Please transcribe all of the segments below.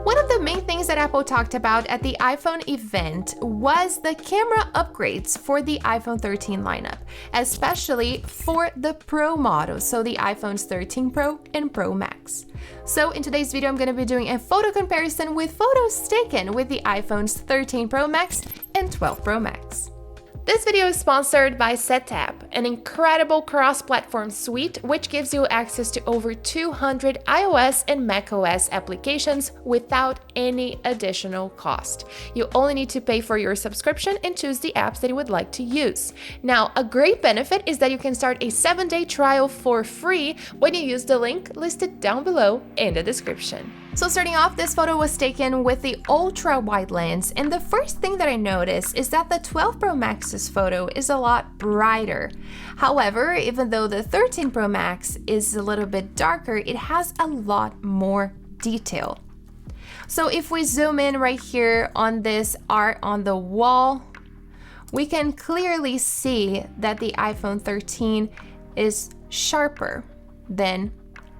One of the main things that Apple talked about at the iPhone event was the camera upgrades for the iPhone 13 lineup, especially for the Pro model, so the iPhones 13 Pro and Pro Max. So in today's video, I'm going to be doing a photo comparison with photos taken with the iPhones 13 Pro Max and 12 Pro Max. This video is sponsored by SetTap, an incredible cross-platform suite which gives you access to over 200 iOS and macOS applications without any additional cost. You only need to pay for your subscription and choose the apps that you would like to use. Now, a great benefit is that you can start a 7-day trial for free when you use the link listed down below in the description. So starting off, this photo was taken with the ultra wide lens, and the first thing that I noticed is that the 12 Pro Max's photo is a lot brighter. However, even though the 13 Pro Max is a little bit darker, it has a lot more detail. So if we zoom in right here on this art on the wall, we can clearly see that the iPhone 13 is sharper than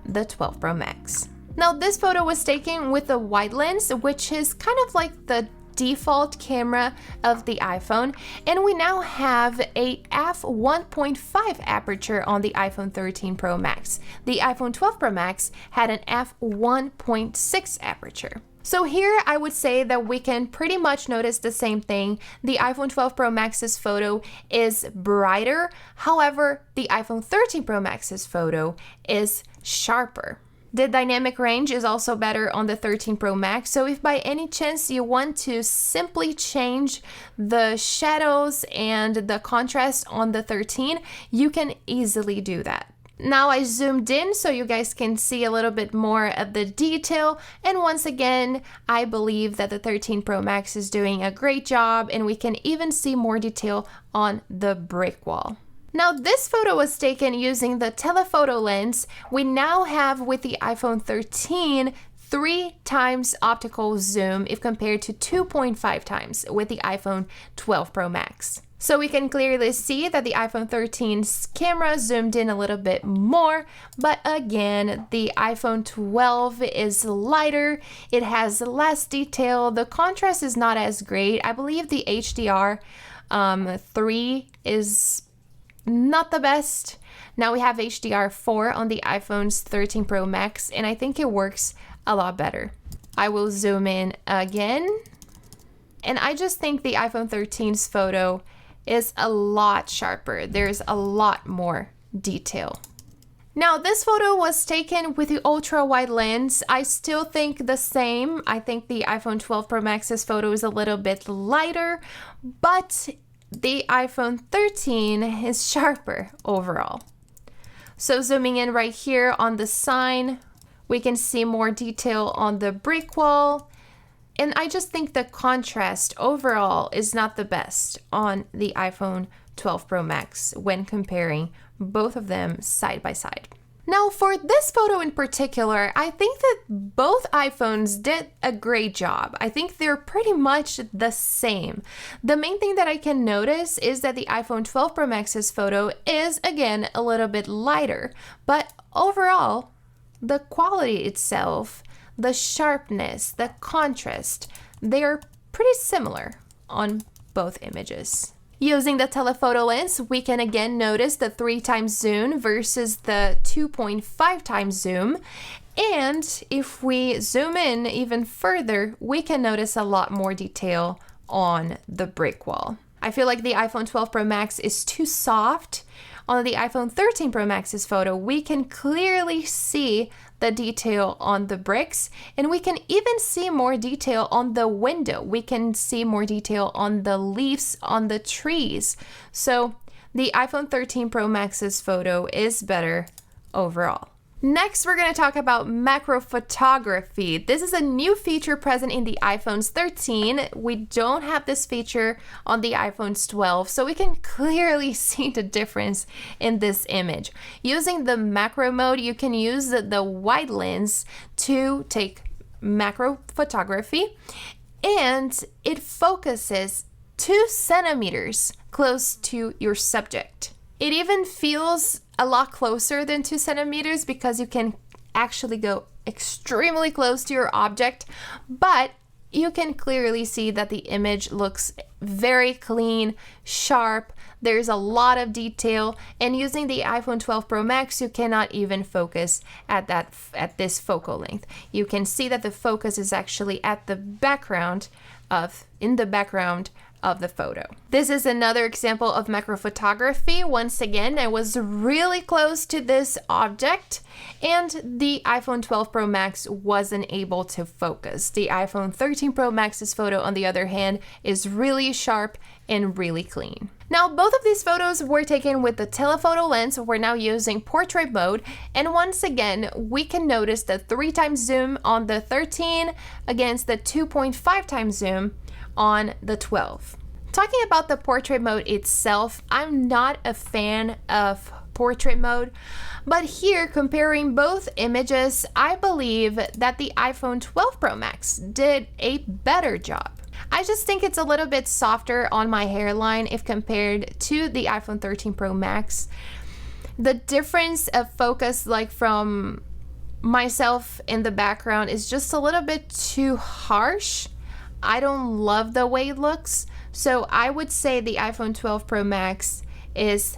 the 12 Pro Max. Now, this photo was taken with a wide lens, which is kind of like the default camera of the iPhone, and we now have a f1.5 aperture on the iPhone 13 Pro Max. The iPhone 12 Pro Max had an f1.6 aperture. So here I would say that we can pretty much notice the same thing. The iPhone 12 Pro Max's photo is brighter. However, the iPhone 13 Pro Max's photo is sharper. The dynamic range is also better on the 13 Pro Max, so if by any chance you want to simply change the shadows and the contrast on the 13, you can easily do that. Now I zoomed in so you guys can see a little bit more of the detail, and once again, I believe that the 13 Pro Max is doing a great job, and we can even see more detail on the brick wall. Now, this photo was taken using the telephoto lens. We now have with the iPhone 13 3 times optical zoom if compared to 2.5 times with the iPhone 12 Pro Max. So we can clearly see that the iPhone 13's camera zoomed in a little bit more, but again, the iPhone 12 is lighter, it has less detail, the contrast is not as great. I believe the HDR3 is not the best. Now we have HDR4 on the iPhone's 13 Pro Max, and I think it works a lot better. I will zoom in again, and I just think the iPhone 13's photo is a lot sharper. There's a lot more detail. Now, this photo was taken with the ultra wide lens. I still think the same. I think the iPhone 12 Pro Max's photo is a little bit lighter, but the iPhone 13 is sharper overall. So zooming in right here on the sign, we can see more detail on the brick wall. And I just think the contrast overall is not the best on the iPhone 12 Pro Max when comparing both of them side by side. Now, for this photo in particular, I think that both iPhones did a great job. I think they're pretty much the same. The main thing that I can notice is that the iPhone 12 Pro Max's photo is, again, a little bit lighter. But overall, the quality itself, the sharpness, the contrast, they are pretty similar on both images. Using the telephoto lens, we can again notice the 3 times zoom versus the 2.5 times zoom. And if we zoom in even further, we can notice a lot more detail on the brick wall. I feel like the iPhone 12 Pro Max is too soft. On the iPhone 13 Pro Max's photo, we can clearly see the detail on the bricks, and we can even see more detail on the window. We can see more detail on the leaves on the trees. So the iPhone 13 Pro Max's photo is better overall. Next, we're going to talk about macro photography. This is a new feature present in the iPhone's 13. We don't have this feature on the iPhone's 12, so we can clearly see the difference in this image. Using the macro mode, you can use the wide lens to take macro photography, and it focuses 2 centimeters close to your subject. It even feels a lot closer than 2 centimeters because you can actually go extremely close to your object, but you can clearly see that the image looks very clean, sharp. There's a lot of detail, and using the iPhone 12 Pro Max, you cannot even focus at this focal length. You can see that the focus is actually in the background of the photo. This is another example of macro photography. Once again, I was really close to this object and the iPhone 12 Pro Max wasn't able to focus. The iPhone 13 Pro Max's photo, on the other hand, is really sharp and really clean. Now, both of these photos were taken with the telephoto lens. We're now using portrait mode, and once again, we can notice the 3x zoom on the 13 against the 2.5x zoom on the 12. Talking about the portrait mode itself, I'm not a fan of portrait mode, but here, comparing both images, I believe that the iPhone 12 Pro Max did a better job. I just think it's a little bit softer on my hairline if compared to the iPhone 13 Pro Max. The difference of focus, like from myself in the background, is just a little bit too harsh. I don't love the way it looks, so I would say the iPhone 12 Pro Max is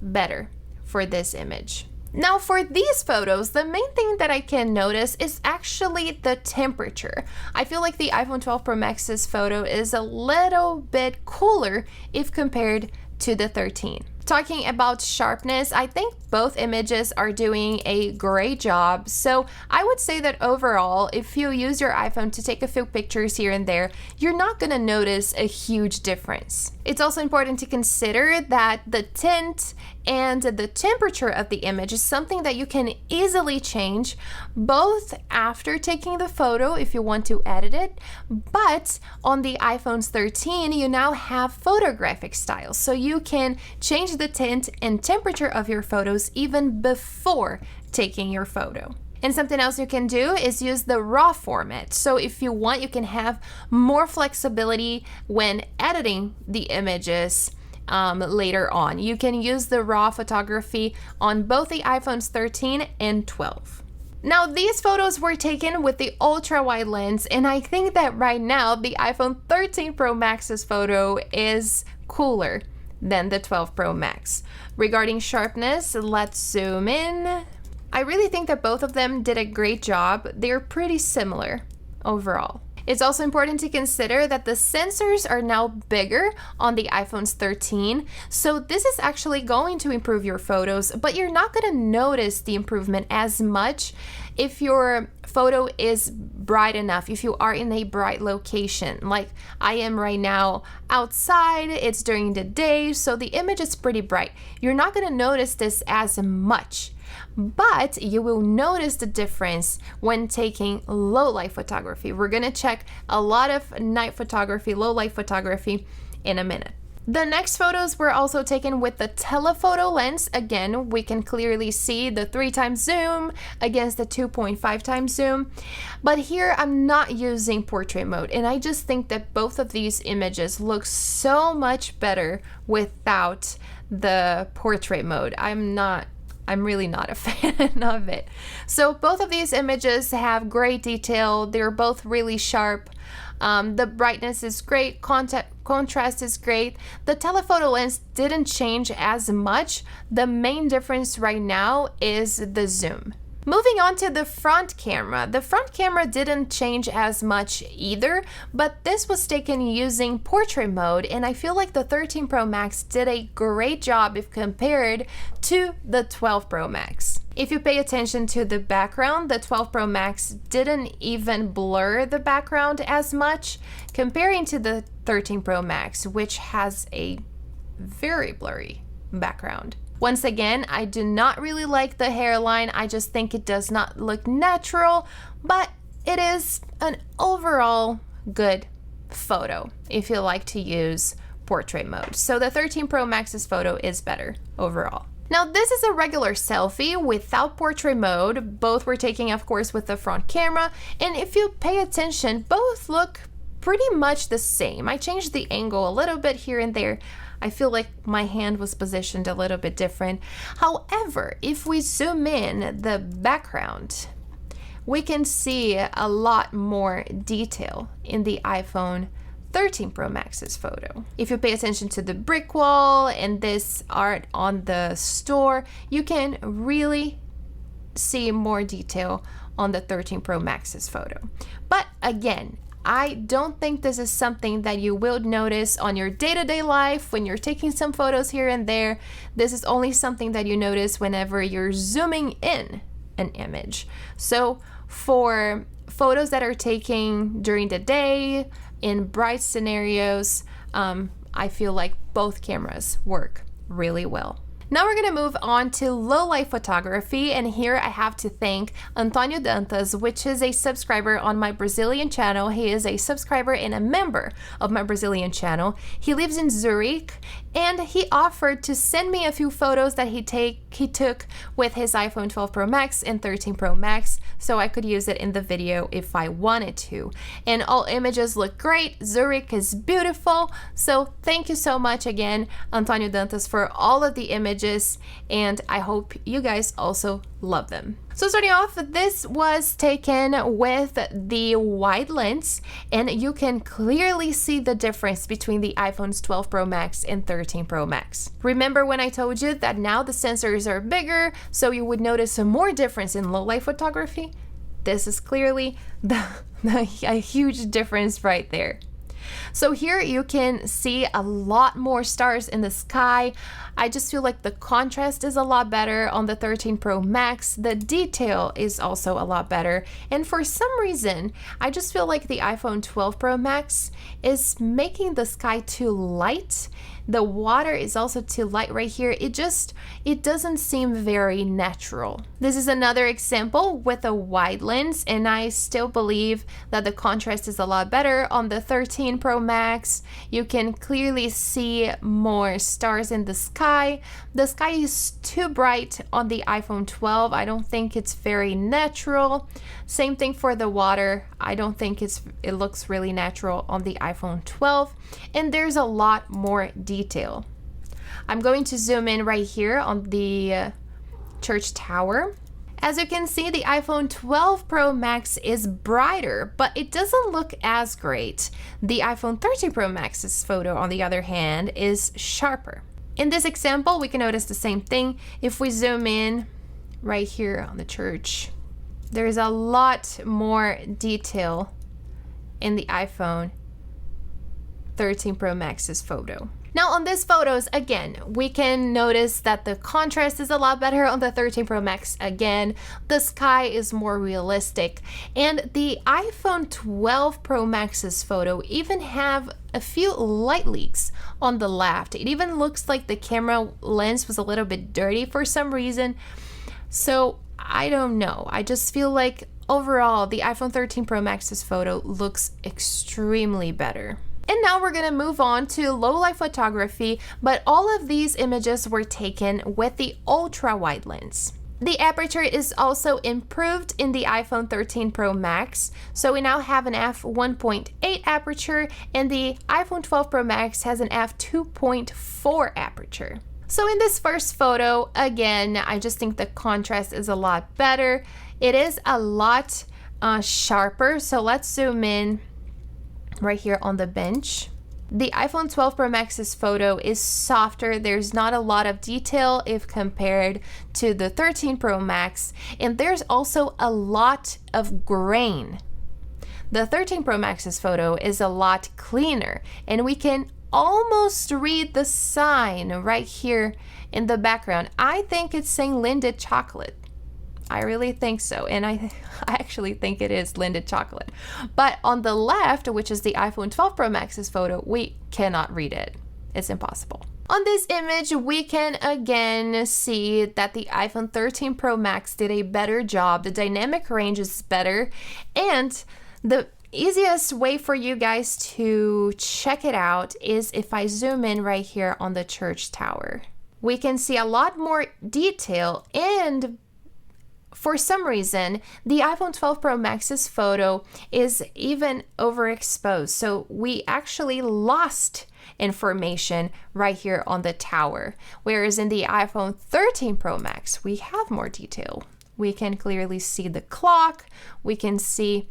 better for this image. Now, for these photos, the main thing that I can notice is actually the temperature. I feel like the iPhone 12 Pro Max's photo is a little bit cooler if compared to the 13. Talking about sharpness, I think both images are doing a great job. So I would say that overall, if you use your iPhone to take a few pictures here and there, you're not gonna notice a huge difference. It's also important to consider that the tint and the temperature of the image is something that you can easily change both after taking the photo if you want to edit it, but on the iPhone 13 you now have photographic style, so you can change the tint and temperature of your photos even before taking your photo. And something else you can do is use the RAW format. So if you want, you can have more flexibility when editing the images later on. You can use the RAW photography on both the iPhones 13 and 12. Now, these photos were taken with the ultra wide lens, and I think that right now the iPhone 13 Pro Max's photo is cooler than the 12 Pro Max. Regarding sharpness, let's zoom in. I really think that both of them did a great job. They're pretty similar overall. It's also important to consider that the sensors are now bigger on the iPhone's 13, so this is actually going to improve your photos, but you're not going to notice the improvement as much if your photo is bright enough, if you are in a bright location. Like I am right now outside, it's during the day, so the image is pretty bright. You're not going to notice this as much, but you will notice the difference when taking low light photography. We're gonna check a lot of night photography, low light photography in a minute. The next photos were also taken with the telephoto lens. Again, we can clearly see the 3x zoom against the 2.5x zoom. But here I'm not using portrait mode, and I just think that both of these images look so much better without the portrait mode. I'm really not a fan of it. So both of these images have great detail. They're both really sharp. The brightness is great, contrast is great. The telephoto lens didn't change as much. The main difference right now is the zoom. Moving on to the front camera. The front camera didn't change as much either, but this was taken using portrait mode, and I feel like the 13 Pro Max did a great job if compared to the 12 Pro Max. If you pay attention to the background, the 12 Pro Max didn't even blur the background as much, comparing to the 13 Pro Max, which has a very blurry background. Once again, I do not really like the hairline. I just think it does not look natural, but it is an overall good photo if you like to use portrait mode. So the 13 Pro Max's photo is better overall. Now, this is a regular selfie without portrait mode. Both were taken, of course, with the front camera, and if you pay attention, both look pretty much the same. I changed the angle a little bit here and there. I feel like my hand was positioned a little bit different. However, if we zoom in, the background we can see a lot more detail in the iPhone 13 Pro Max's photo. If you pay attention to the brick wall and this art on the store, you can really see more detail on the 13 Pro Max's photo. But again, I don't think this is something that you will notice on your day-to-day life when you're taking some photos here and there. This is only something that you notice whenever you're zooming in an image. So for photos that are taken during the day, in bright scenarios, I feel like both cameras work really well. Now we're going to move on to low light photography, and here I have to thank Antonio Dantas, which is a subscriber on my Brazilian channel. He is a subscriber and a member of my Brazilian channel. He lives in Zurich, and he offered to send me a few photos that he took with his iPhone 12 Pro Max and 13 Pro Max, so I could use it in the video if I wanted to. And all images look great. Zurich is beautiful. So thank you so much again, Antonio Dantas, for all of the images, and I hope you guys also love them. So starting off, this was taken with the wide lens, and you can clearly see the difference between the iPhone's 12 Pro Max and 13 Pro Max. Remember when I told you that now the sensors are bigger, so you would notice more difference in low light photography? This is clearly a huge difference right there. So here you can see a lot more stars in the sky. I just feel like the contrast is a lot better on the 13 Pro Max. The detail is also a lot better. And for some reason, I just feel like the iPhone 12 Pro Max is making the sky too light. The water is also too light right here. It doesn't seem very natural. This is another example with a wide lens, and I still believe that the contrast is a lot better on the 13 Pro Max. You can clearly see more stars in the sky. The sky is too bright on the iPhone 12. I don't think it's very natural. Same thing for the water. I don't think it looks really natural on the iPhone 12. And there's a lot more detail. I'm going to zoom in right here on the church tower. As you can see, the iPhone 12 Pro Max is brighter, but it doesn't look as great. The iPhone 13 Pro Max's photo, on the other hand, is sharper. In this example, we can notice the same thing. If we zoom in right here on the church, there's a lot more detail in the iPhone 13 Pro Max's photo. Now on these photos, again, we can notice that the contrast is a lot better on the 13 Pro Max. Again, the sky is more realistic, and the iPhone 12 Pro Max's photo even have a few light leaks on the left. It even looks like the camera lens was a little bit dirty for some reason. So I don't know. I just feel like overall the iPhone 13 Pro Max's photo looks extremely better. And now we're going to move on to low light photography, but all of these images were taken with the ultra wide lens. The aperture is also improved in the iPhone 13 Pro Max, so we now have an f1.8 aperture, and the iPhone 12 Pro Max has an f2.4 aperture. So in this first photo, again, I just think the contrast is a lot better. It is a lot sharper, so let's zoom in right here on the bench. The iPhone 12 Pro Max's photo is softer. There's not a lot of detail if compared to the 13 Pro Max, and there's also a lot of grain. The 13 Pro Max's photo is a lot cleaner, and we can almost read the sign right here in the background. I think it's saying Lindt chocolate. I really think so, and I actually think it is Lindt chocolate. But on the left, which is the iPhone 12 Pro Max's photo, we cannot read it. It's impossible. On this image, we can again see that the iPhone 13 Pro Max did a better job. The dynamic range is better, and the easiest way for you guys to check it out is if I zoom in right here on the church tower. We can see a lot more detail, and for some reason, the iPhone 12 Pro Max's photo is even overexposed. So we actually lost information right here on the tower. Whereas in the iPhone 13 Pro Max, we have more detail We can clearly see the clock. We can see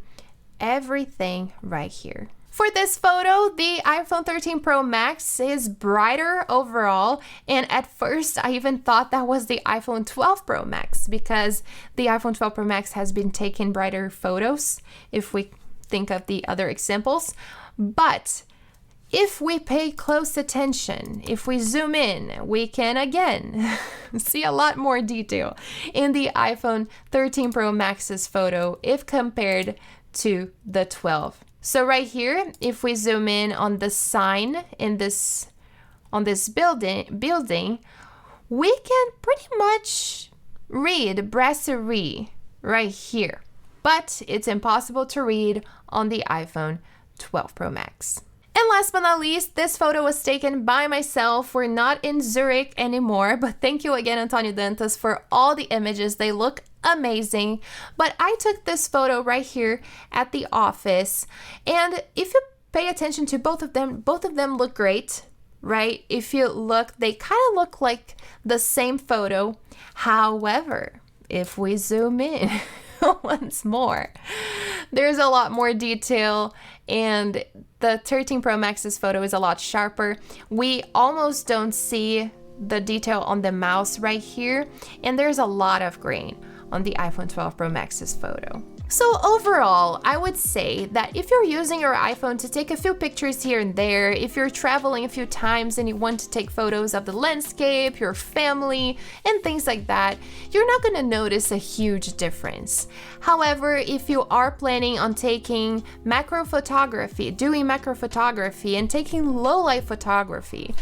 everything right here. For this photo, the iPhone 13 Pro Max is brighter overall, and at first I even thought that was the iPhone 12 Pro Max because the iPhone 12 Pro Max has been taking brighter photos if we think of the other examples. But if we pay close attention, if we zoom in, we can again see a lot more detail in the iPhone 13 Pro Max's photo if compared to the 12. So right here, if we zoom in on the sign in this building, we can pretty much read brasserie right here, but it's impossible to read on the iPhone 12 Pro Max. And last but not least, this photo was taken by myself. We're not in Zurich anymore, but thank you again, Antonio Dantas, for all the images. They look amazing. But I took this photo right here at the office. And if you pay attention to both of them look great, right? If you look, they kind of look like the same photo. However, if we zoom in once more, there's a lot more detail, and the 13 Pro Max's photo is a lot sharper. We almost don't see the detail on the mouse right here, and there's a lot of grain on the iPhone 12 Pro Max's photo. So overall, I would say that if you're using your iPhone to take a few pictures here and there, if you're traveling a few times and you want to take photos of the landscape, your family, and things like that, you're not going to notice a huge difference. However, if you are planning on taking macro photography, doing macro photography, and taking low-light photography,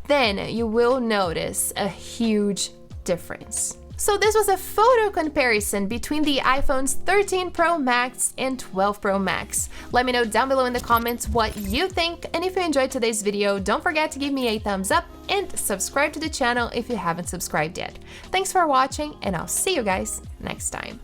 then you will notice a huge difference. So this was a photo comparison between the iPhones 13 Pro Max and 12 Pro Max. Let me know down below in the comments what you think, and if you enjoyed today's video, don't forget to give me a thumbs up and subscribe to the channel if you haven't subscribed yet. Thanks for watching, and I'll see you guys next time.